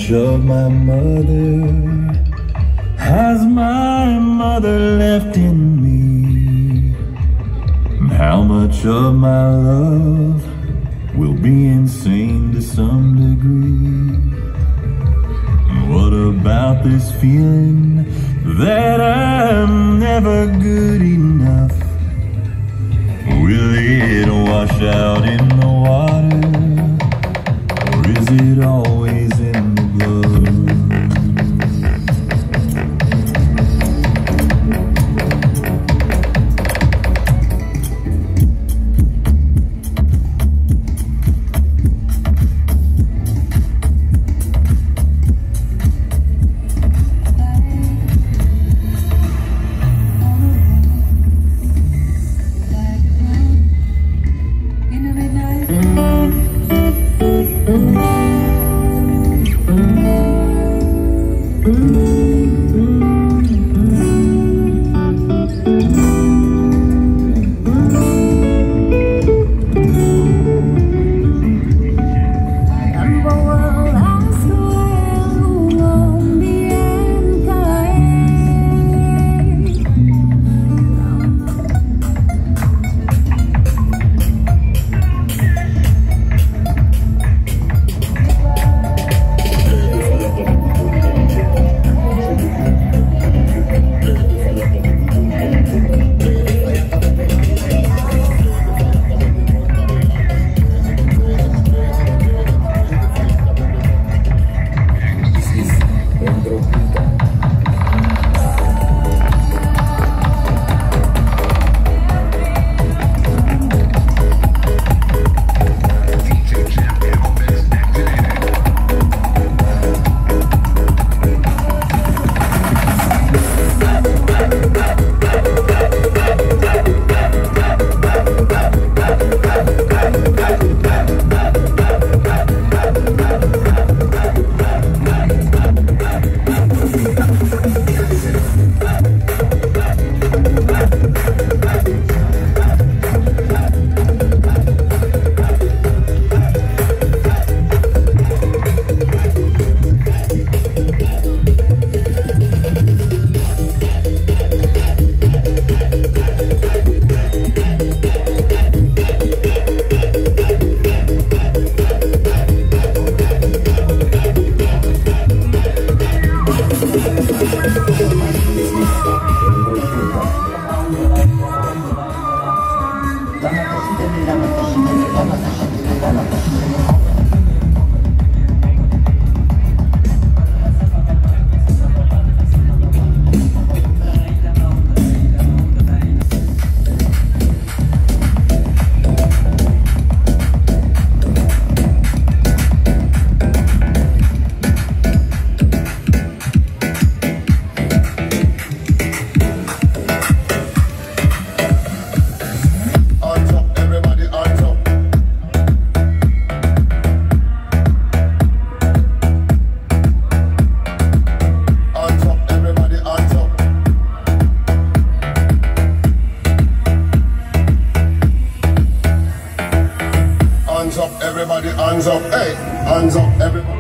much of my mother has my mother left in me? And how much of my love will be insane to some degree? And what about this feeling that I'm never good enough? Will it wash out in the water, or is it always in the blood? Everybody, hands up, hey, hands up, everybody.